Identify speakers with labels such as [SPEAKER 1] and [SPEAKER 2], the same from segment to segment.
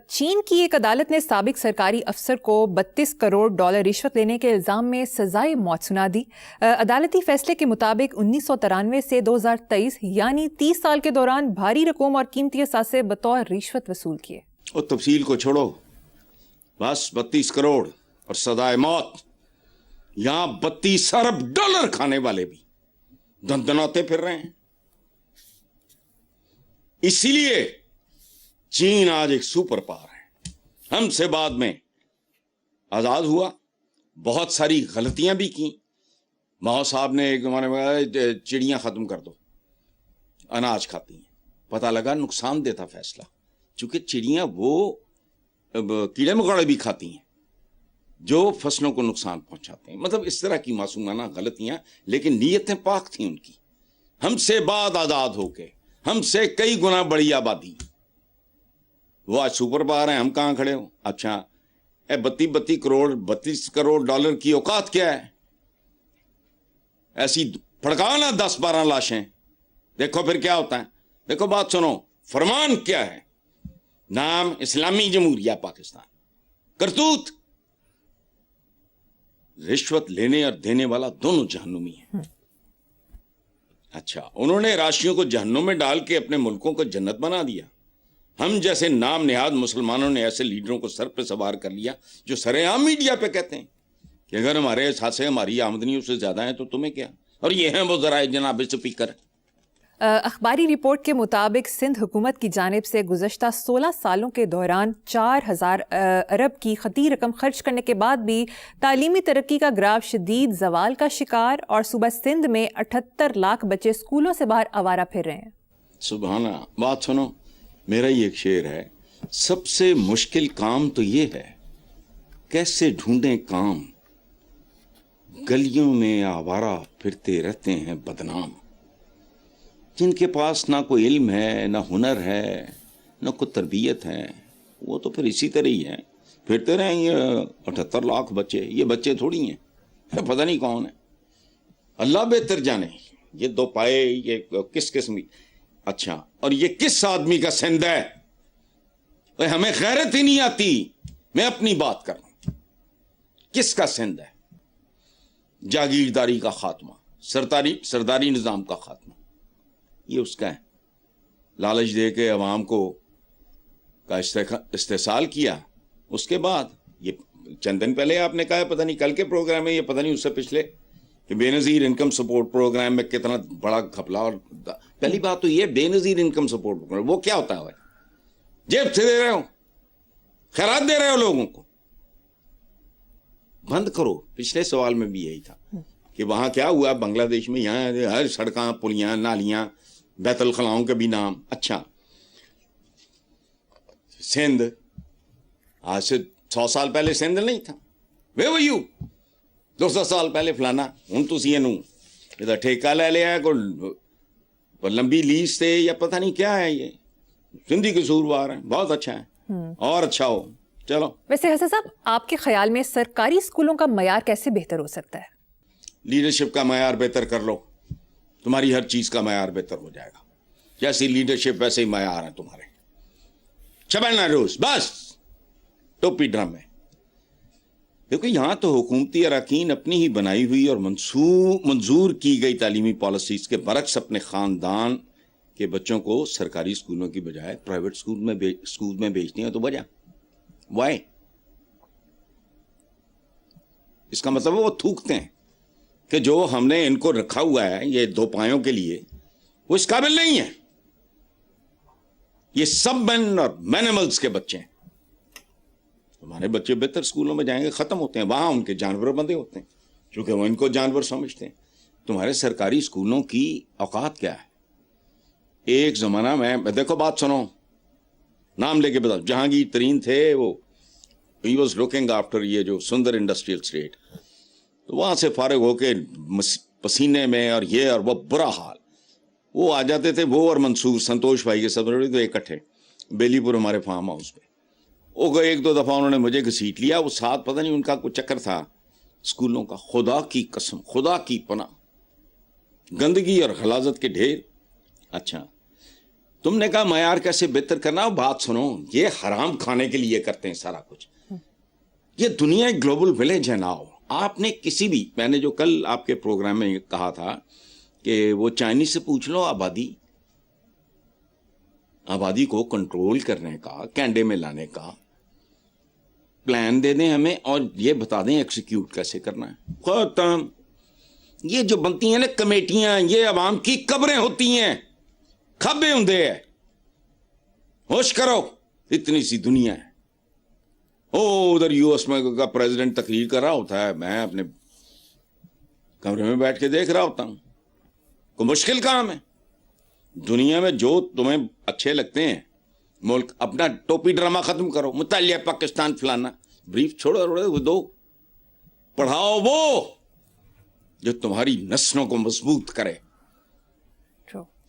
[SPEAKER 1] چین کی ایک عدالت نے سابق سرکاری افسر کو $32 کروڑ رشوت لینے کے الزام میں سزائے موت سنا دی۔ عدالتی فیصلے کے مطابق 1993 سے 2023 یعنی 30 سال کے دوران بھاری رقوم اور قیمتی اثاثے بطور رشوت وصول کیے۔
[SPEAKER 2] اور تفصیل کو چھوڑو، بس 32 کروڑ اور سزائے موت، یہاں $32 ارب کھانے والے بھی دندناتے پھر رہے ہیں۔ اسی لیے چین آج ایک سپر پاور ہے، ہم سے بعد میں آزاد ہوا، بہت ساری غلطیاں بھی کی۔ ماؤ صاحب نے ایک زمانے میں چڑیاں ختم کر دو، اناج کھاتی ہیں، پتہ لگا نقصان دہ تھا فیصلہ، چونکہ چڑیاں وہ کیڑے مکوڑے بھی کھاتی ہیں جو فصلوں کو نقصان پہنچاتے ہیں۔ مطلب اس طرح کی معصومانہ غلطیاں، لیکن نیتیں پاک تھیں ان کی۔ ہم سے بعد آزاد ہو کے ہم سے کئی گنا بڑی آبادی، وہ آج سپر پاور ہیں، ہم کہاں کھڑے ہو؟ اچھا 32 کروڑ ڈالر کی اوقات کیا ہے؟ ایسی پھڑکانا 10-12 لاشیں، دیکھو پھر کیا ہوتا ہے۔ دیکھو بات سنو، فرمان کیا ہے؟ نام اسلامی جمہوریہ پاکستان، کرتوت رشوت لینے اور دینے والا دونوں جہنمی ہیں۔ اچھا، انہوں نے راشیوں کو جہنم میں ڈال کے اپنے ملکوں کو جنت بنا دیا۔ ہم جیسے نام نہاد مسلمانوں نے ایسے لیڈروں کو سر پہ سوار کر لیا جو سر عام میڈیا پہ کہتے ہیں کہ اگر ہمارے اثاثے ہماری آمدنیوں سے زیادہ ہیں تو تمہیں کیا، اور یہ ہیں وہ ذرائع جناب سپیکر۔
[SPEAKER 1] اخباری رپورٹ کے مطابق سندھ حکومت کی جانب سے گزشتہ 16 سالوں کے دوران 4000 ارب کی خطیر رقم خرچ کرنے کے بعد بھی تعلیمی ترقی کا گراف شدید زوال کا شکار، اور صوبہ سندھ میں 78 لاکھ بچے اسکولوں سے باہر آوارہ پھر رہے ہیں۔
[SPEAKER 2] سبحان اللہ۔ بات سنو، میرا یہ ایک شعر ہے، سب سے مشکل کام تو یہ ہے کیسے ڈھونڈیں کام، گلیوں میں آوارہ پھرتے رہتے ہیں بدنام، جن کے پاس نہ کوئی علم ہے، نہ ہنر ہے، نہ کوئی تربیت ہے، وہ تو پھر اسی طرح ہی ہیں، پھرتے رہیں گے۔ 78 لاکھ بچے، یہ بچے تھوڑی ہیں، پتہ نہیں کون ہے، اللہ بہتر جانے یہ دو پائے یہ کس قسم کی۔ اچھا، اور یہ کس آدمی کا سندھ ہے؟ ہمیں غیرت ہی نہیں آتی۔ میں اپنی بات کر رہا ہوں، کس کا سندھ ہے؟ جاگیرداری کا خاتمہ، سرداری نظام کا خاتمہ، یہ اس کا ہے۔ لالچ دے کے عوام کو کا استحصال کیا، اس کے بعد یہ چند دن پہلے آپ نے کہا، پتہ نہیں کل کے پروگرام میں، یہ پتہ نہیں اس سے پچھلے، کہ بے نظیر انکم سپورٹ پروگرام میں کتنا بڑا گھپلا۔ اور پہلی بات تو یہ بے نظیر انکم سپورٹ پروگرام وہ کیا ہوتا ہے؟ جیب سے دے رہے ہو، خیرات دے رہے ہو لوگوں کو، بند کرو۔ پچھلے سوال میں بھی یہی تھا کہ وہاں کیا ہوا بنگلہ دیش میں، یہاں ہر سڑکاں، پلیاں، نالیاں، بیت الخلاؤں کے بھی نام۔ اچھا، سندھ آج سے 100 سال پہلے سندھ نہیں تھا، وے وہ یو 200 سال پہلے فلانا، ہوں تو سی ادھر ٹھیکہ لے لیا کوئی لمبی لیز سے یا پتہ نہیں کیا ہے، یہ سندھی قصوروار ہیں، بہت اچھا ہے اور اچھا ہو۔ چلو،
[SPEAKER 1] ویسے حسن صاحب، آپ کے خیال میں سرکاری اسکولوں کا معیار کیسے بہتر ہو سکتا ہے؟
[SPEAKER 2] لیڈرشپ کا معیار بہتر کر لو، تمہاری ہر چیز کا معیار بہتر ہو جائے گا۔ جیسی لیڈرشپ ویسے ہی معیار ہیں تمہارے، چبلنا روز، بس ٹوپی ڈرم ہے۔ دیکھو، یہاں تو حکومتی اراکین اپنی ہی بنائی ہوئی اور منظور کی گئی تعلیمی پالیسیز کے برعکس اپنے خاندان کے بچوں کو سرکاری اسکولوں کی بجائے پرائیویٹ اسکول میں بھیجتے ہیں۔ تو وجہ وائی؟ اس کا مطلب وہ تھوکتے ہیں کہ جو ہم نے ان کو رکھا ہوا ہے یہ 2 پایوں کے لیے، وہ اس قابل نہیں ہے۔ یہ سب مین اور مینیملز کے بچے ہیں۔ ہمارے بچے بہتر اسکولوں میں جائیں گے، ختم ہوتے ہیں، وہاں ان کے جانور بندے ہوتے ہیں چونکہ وہ ان کو جانور سمجھتے ہیں۔ تمہارے سرکاری اسکولوں کی اوقات کیا ہے؟ ایک زمانہ میں دیکھو، بات سنو، نام لے کے بتاؤ، جہانگیر ترین تھے، وہ ہی واز لوکنگ آفٹر یہ جو سندر انڈسٹریل اسٹیٹ، تو وہاں سے فارغ ہو کے پسینے میں اور یہ اور وہ برا حال، وہ آ جاتے تھے، وہ اور منصور سنتوش بھائی کے سب اکٹھے بیلی پور ہمارے فارم ہاؤس پہ۔ وہ گئے 1-2 دفعہ انہوں نے مجھے گھسیٹ لیا، وہ ساتھ پتہ نہیں ان کا کوئی چکر تھا اسکولوں کا، خدا کی قسم، خدا کی پناہ، گندگی اور غلاظت کے ڈھیر۔ اچھا، تم نے کہا معیار کیسے بہتر کرنا. بات سنو, یہ حرام کھانے کے لیے کرتے ہیں سارا کچھ. یہ دنیا ایک گلوبل ولیج ہے ناؤ. آپ نے کسی بھی, میں نے جو کل آپ کے پروگرام میں کہا تھا کہ وہ چائنیز سے پوچھ لو, آبادی کو کنٹرول کرنے کا, کینڈے میں لانے کا پلان دے دیں ہمیں, اور یہ بتا دیں ایکسیکیوٹ کیسے کرنا ہے. ختم. یہ جو بنتی ہیں نا کمیٹیاں, یہ عوام کی قبریں ہوتی ہیں, کھبے ہوں ہیں. ہوش کرو, اتنی سی دنیا ہے. ادھر یو ایس میں کا پریزیڈنٹ تقریر کر رہا ہوتا ہے, میں اپنے کمرے میں بیٹھ کے دیکھ رہا ہوتا ہوں. کوئی مشکل کام ہے دنیا میں. جو تمہیں اچھے لگتے ہیں ملک, اپنا ٹوپی ڈرامہ ختم کرو, مطالعہ پاکستان فلانا, بریف چھوڑو, دو پڑھاؤ وہ جو تمہاری نسلوں کو مضبوط کرے.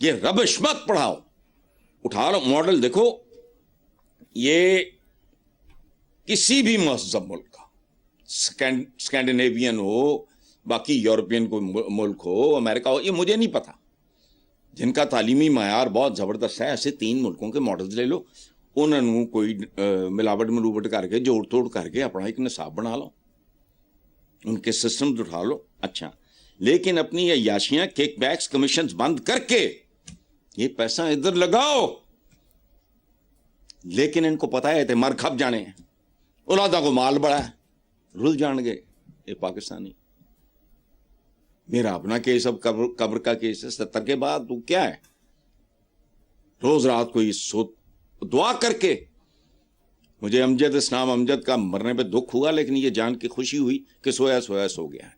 [SPEAKER 2] یہ ربش مت پڑھاؤ. اٹھا لو ماڈل. دیکھو, یہ کسی بھی مہذب ملک کا, اسکینڈینیوین ہو, باقی یورپین کوئی ملک ہو, امریکہ ہو, یہ مجھے نہیں پتا, جن کا تعلیمی معیار بہت زبردست ہے, ایسے 3 ملکوں کے ماڈلز لے لو, انہوں کوئی ملاوٹ کر کے, جوڑ توڑ کر کے اپنا ایک نصاب بنا لو, ان کے سسٹمز اٹھا لو. اچھا, لیکن اپنی یہ عیاشیاں, کیک بیکس, کمیشنز بند کر کے یہ پیسہ ادھر لگاؤ. لیکن ان کو پتا ہے تھے مر کھپ جانے ہیں, اولادا کو مال بڑا ہے, رل جان گے. یہ پاکستانی, میرا اپنا کیس, اب قبر کا کیس ہے 70 کے بعد. تو کیا ہے, روز رات کو یہ دعا کر کے. مجھے اسلام امجد کا مرنے پہ دکھ ہوا, لیکن یہ جان کی خوشی ہوئی کہ سویا سو گیا ہے.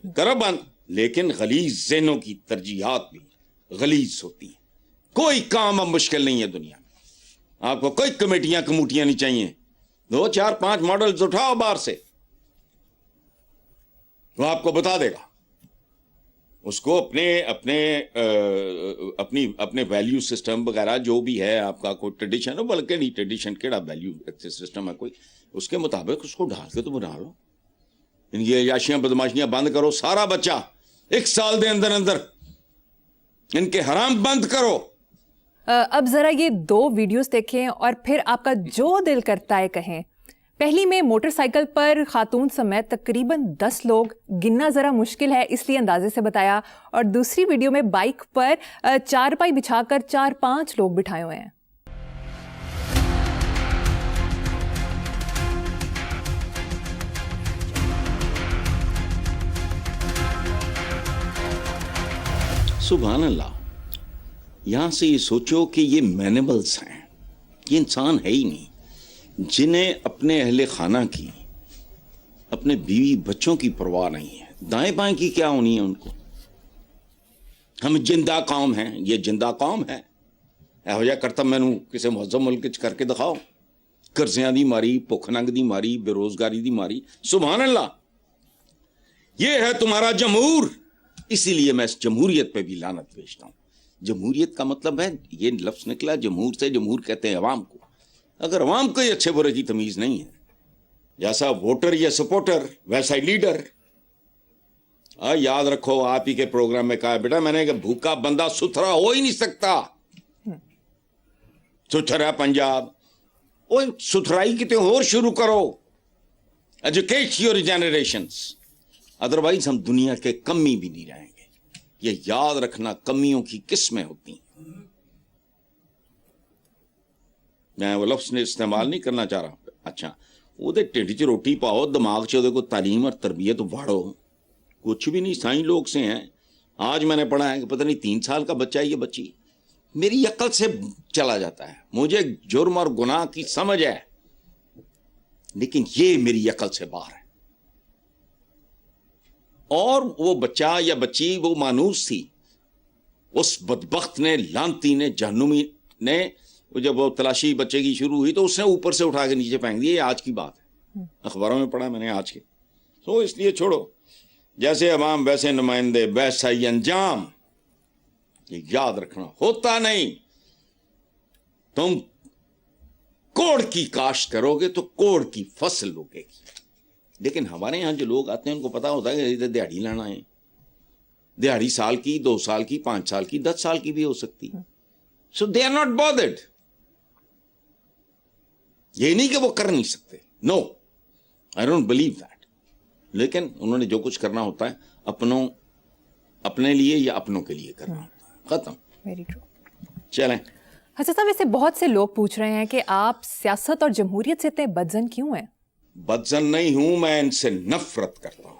[SPEAKER 2] کرو بند. لیکن غلیظ ذہنوں کی ترجیحات بھی غلیظ ہوتی ہیں. کوئی کام اب مشکل نہیں ہے دنیا میں. آپ کو کوئی کمیٹیاں نہیں چاہیے. 2 4 5 ماڈلز اٹھاؤ باہر سے, وہ آپ کو بتا دے گا. اس کو اپنے ویلیو سسٹم وغیرہ جو بھی ہے آپ کا, کوئی ٹریڈیشن ہو, بلکہ نہیں ٹریڈیشن کیڑا ویلیو سسٹم ہے کوئی, اس کے مطابق اس کو ڈال کے تو بنا لو. یہ عیاشیاں بدماشیاں بند کرو. سارا بچہ 1 سال دے اندر ان کے حرام بند کرو.
[SPEAKER 1] اب ذرا یہ 2 ویڈیوز دیکھیں اور پھر آپ کا جو دل کرتا ہے کہیں. پہلی میں موٹر سائیکل پر خاتون سمیت تقریباً 10 لوگ, گننا ذرا مشکل ہے اس لیے اندازے سے بتایا, اور دوسری ویڈیو میں بائک پر 4 پائی بچھا کر 4-5 لوگ بٹھائے ہوئے ہیں.
[SPEAKER 2] سبحان اللہ. یہاں سے یہ سوچو کہ یہ مینیملز ہیں, یہ انسان ہے ہی نہیں, جنہیں اپنے اہل خانہ کی, اپنے بیوی بچوں کی پرواہ نہیں ہے. دائیں بائیں کی کیا ہونی ہے ان کو. ہم جندہ قوم ہیں, یہ جندہ قوم ہے. ایہو جہا کرتب مینوں کسی مہذب ملک کر کے دکھاؤ. قرضیاں دی ماری, بھوک ننگ دی ماری, بے روزگاری دی ماری. سبحان اللہ. یہ ہے تمہارا جمہور. اسی لیے میں اس جمہوریت پہ بھی لعنت بھیجتا ہوں. جمہوریت کا مطلب ہے, یہ لفظ نکلا جمہور سے, جمہور کہتے ہیں عوام کو. اگر عوام کو یہ اچھے برے کی تمیز نہیں ہے, جیسا ووٹر یا سپورٹر ویسا ہی لیڈر. یاد رکھو, آپ ہی کے پروگرام میں کہا بیٹا میں نے کہ بھوکا بندہ ستھرا ہو ہی نہیں سکتا. ستھرا پنجاب, وہ ستھرائی کتنے اور شروع کرو. ایجوکیٹ یور جنریشنز, ادروائز ہم دنیا کے کمی بھی نہیں رہیں گے. یہ یاد رکھنا, کمیوں کی قسمیں ہوتی ہیں. میں وہ لفظ نے استعمال نہیں کرنا چاہ رہا. اچھا, وہ ٹھڈ چ روٹی پاؤ, دماغ چ کو تعلیم اور تربیت واڑو. کچھ بھی نہیں, سائیں لوگ سے ہیں. آج میں نے پڑھا ہے کہ پتہ نہیں 3 سال کا بچہ ہے, یہ بچی میری عقل سے چلا جاتا ہے. مجھے جرم اور گناہ کی سمجھ ہے, لیکن یہ میری عقل سے باہر ہے. اور وہ بچہ یا بچی وہ مانوس تھی. اس بدبخت نے, لانتی نے, جہنمی نے, جب وہ تلاشی بچے کی شروع ہوئی تو اس نے اوپر سے اٹھا کے نیچے پھینک دیا. یہ آج کی بات ہے, اخباروں میں پڑھا میں نے آج کے. تو اس لیے چھوڑو, جیسے عوام ویسے نمائندے ویسا ہی انجام. یہ یاد رکھنا, ہوتا نہیں. تم کوڑ کی کاشت کرو گے تو کوڑ کی فصل اگے گی. لیکن ہمارے یہاں جو لوگ آتے ہیں ان کو پتا ہوتا ہے کہ دیہڑی لانا ہے. دیہڑی سال کی, 2 سال کی, 5 سال کی, 10 سال کی بھی ہو سکتی. So they are not bothered. یہ نہیں کہ وہ کر نہیں سکتے. No, I don't believe that. لیکن انہوں نے جو کچھ کرنا ہوتا ہے اپنے لیے یا اپنوں کے لیے کرنا ہوتا ہے. ختم.
[SPEAKER 1] Very true.
[SPEAKER 2] چلیں.
[SPEAKER 1] حسن صاحب ویسے بہت سے لوگ پوچھ رہے ہیں کہ آپ سیاست اور جمہوریت سے اتنے بدزن کیوں ہیں؟
[SPEAKER 2] بدزن نہیں ہوں، میں ان سے نفرت کرتا ہوں.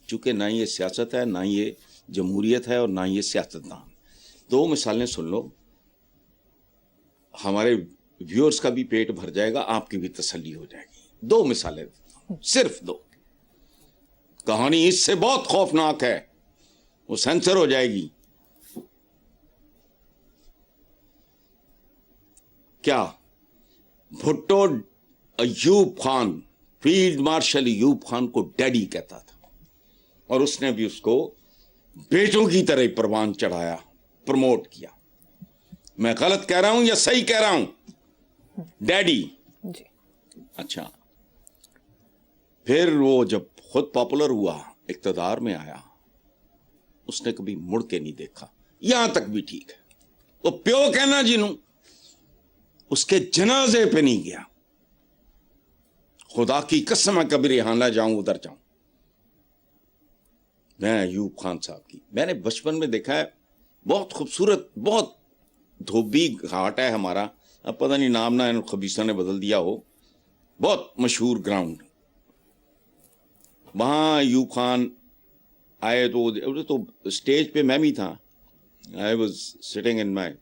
[SPEAKER 2] چونکہ نہ یہ سیاست ہے، نہ یہ جمہوریت ہے، اور نہ یہ سیاستدان. دو مثالیں سن لو، ہمارے ویورز کا بھی پیٹ بھر جائے گا، آپ کی بھی تسلی ہو جائے گی. دو مثالیں دیتا ہوں، صرف دو. کہانی اس سے بہت خوفناک ہے، وہ سینسر ہو جائے گی. کیا بھٹو ایوب خان، فیلڈ مارشل ایوب خان کو ڈیڈی کہتا تھا، اور اس نے بھی اس کو بیٹوں کی طرح پروان چڑھایا، پروموٹ کیا. میں غلط کہہ رہا ہوں یا صحیح کہہ رہا ہوں؟ ڈیڈی.
[SPEAKER 1] جی.
[SPEAKER 2] اچھا، پھر وہ جب خود پاپولر ہوا، اقتدار میں آیا، اس نے کبھی مڑ کے نہیں دیکھا. یہاں تک بھی ٹھیک ہے، وہ پیو کہنا جنوں، اس کے جنازے پہ نہیں گیا. خدا کی قسم ہے کبھی ریحانہ جاؤں ادھر جاؤں. میں ایوب خان صاحب کی میں نے بچپن میں دیکھا ہے، بہت خوبصورت، بہت دھوبی گھاٹ ہے ہمارا، اب پتہ نہیں نام نہ خبیصہ نے بدل دیا ہو، بہت مشہور گراؤنڈ. وہاں ایوب خان آئے تو اسٹیج پہ میں بھی تھا. I was sitting in my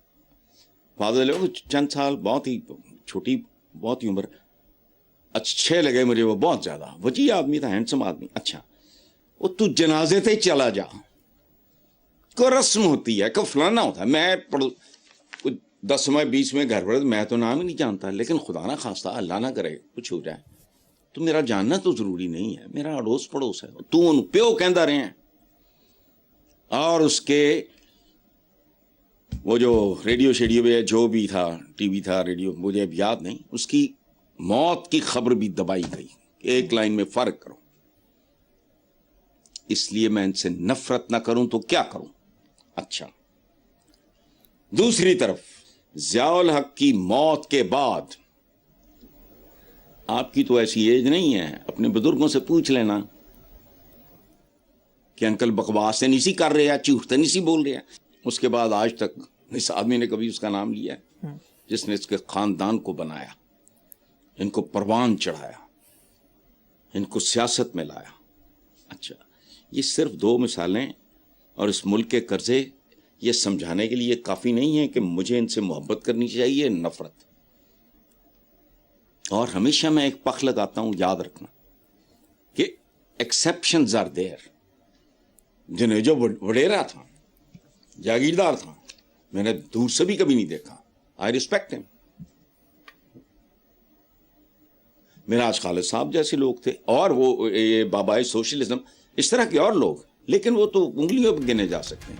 [SPEAKER 2] father, چند سال، بہت ہی چھوٹی، بہت ہی عمر. اچھے لگے مجھے وہ، بہت زیادہ وجیح آدمی تھا، ہینڈسم آدمی. اچھا، وہ تو جنازے تے چلا جا، کوئی رسم ہوتی ہے، کوئی فلانا ہوتا ہے. میں 10ویں 20ویں گھر پر، میں تو نام ہی نہیں جانتا، لیکن خدا نہ خواستہ اللہ نہ کرے کچھ ہو جائے تو میرا جاننا تو ضروری نہیں ہے، میرا اڑوس پڑوس ہے. تو ان پیو کہندا رہے ہیں. اور اس کے وہ جو ریڈیو شیڈیو پہ جو بھی تھا، ٹی وی تھا، ریڈیو، مجھے اب یاد نہیں، اس کی موت کی خبر بھی دبائی گئی. ایک لائن میں فرق کرو. اس لیے میں ان سے نفرت نہ کروں تو کیا کروں. اچھا، دوسری طرف ضیاء الحق کی موت کے بعد، آپ کی تو ایسی ایج نہیں ہے، اپنے بزرگوں سے پوچھ لینا کہ انکل بکواس نہیں سی کر رہے ہیں، جھوٹ نہیں سی بول رہے ہیں. اس کے بعد آج تک اس آدمی نے کبھی اس کا نام لیا ہے جس نے اس کے خاندان کو بنایا، ان کو پروان چڑھایا، ان کو سیاست میں لایا. اچھا، یہ صرف دو مثالیں، اور اس ملک کے قرضے یہ سمجھانے کے لیے کافی نہیں ہے کہ مجھے ان سے محبت کرنی چاہیے، نفرت. اور ہمیشہ میں ایک پخ لگاتا ہوں، یاد رکھنا کہ ایکسیپشنز آر دیئر. جنہیں جو وڈیرا تھا، جاگیردار تھا، میں نے دور سے بھی کبھی نہیں دیکھا. آئی ریسپیکٹ ہم. میراج خالد صاحب جیسے لوگ تھے، اور وہ بابائے سوشلزم، اس طرح کے اور لوگ، لیکن وہ تو انگلیوں پہ گنے جا سکتے ہیں.